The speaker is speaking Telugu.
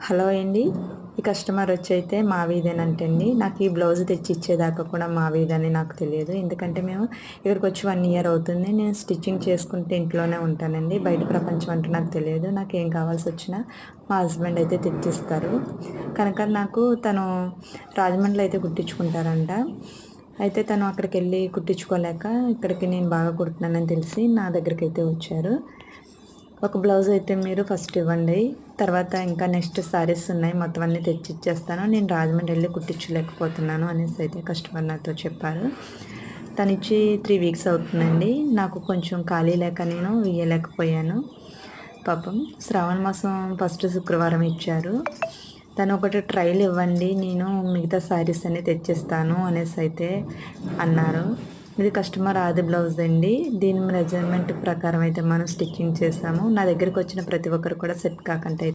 హలో అండి. ఈ కస్టమర్ వచ్చైతే మావీదేనంటండి. నాకు ఈ బ్లౌజ్ తెచ్చి ఇచ్చేదాకా కూడా మావీదని నాకు తెలియదు. ఎందుకంటే మేము ఇక్కడికి వచ్చి 1 ఇయర్ అవుతుంది. నేను స్టిచ్చింగ్ చేసుకుంటే ఇంట్లోనే ఉంటానండి. బయట ప్రపంచం అంటే నాకు తెలియదు. నాకేం కావాల్సొచ్చినా మా హస్బెండ్ అయితే తెచ్చిస్తారు. కనుక నాకు తను రాజమండ్రిలో అయితే కుట్టించుకుంటారంట. అయితే తను అక్కడికెళ్ళి కుట్టించుకోలేక ఇక్కడికి నేను బాగా కుడుతున్నానని తెలిసి నా దగ్గరికైతే వచ్చారు. ఒక బ్లౌజ్ అయితే మీరు ఫస్ట్ ఇవ్వండి, తర్వాత ఇంకా నెక్స్ట్ శారీస్ ఉన్నాయి, మొత్తం అన్నీ తెచ్చిచ్చేస్తాను, నేను రాజమండ్రి వెళ్ళి కుట్టించలేకపోతున్నాను అనేసి అయితే కస్టమర్ నాతో చెప్పారు. తనిచ్చి 3 వీక్స్ అవుతుందండి. నాకు కొంచెం ఖాళీ లేక నేను ఇయ్యలేకపోయాను. పాపం శ్రావణ మాసం ఫస్ట్ శుక్రవారం ఇచ్చారు. తను ఒకటి ట్రైల్ ఇవ్వండి, నేను మిగతా శారీస్ అన్నీ తెచ్చిస్తాను అనేసి అయితే అన్నారు. ఇది కస్టమర్ ఆది బ్లౌజ్ అండి. దీని మెజర్మెంట్ ప్రకారం అయితే మనం స్టిచ్చింగ్ చేసాము. నా దగ్గరికి వచ్చిన ప్రతి ఒక్కరు కూడా సెట్ కాకుండా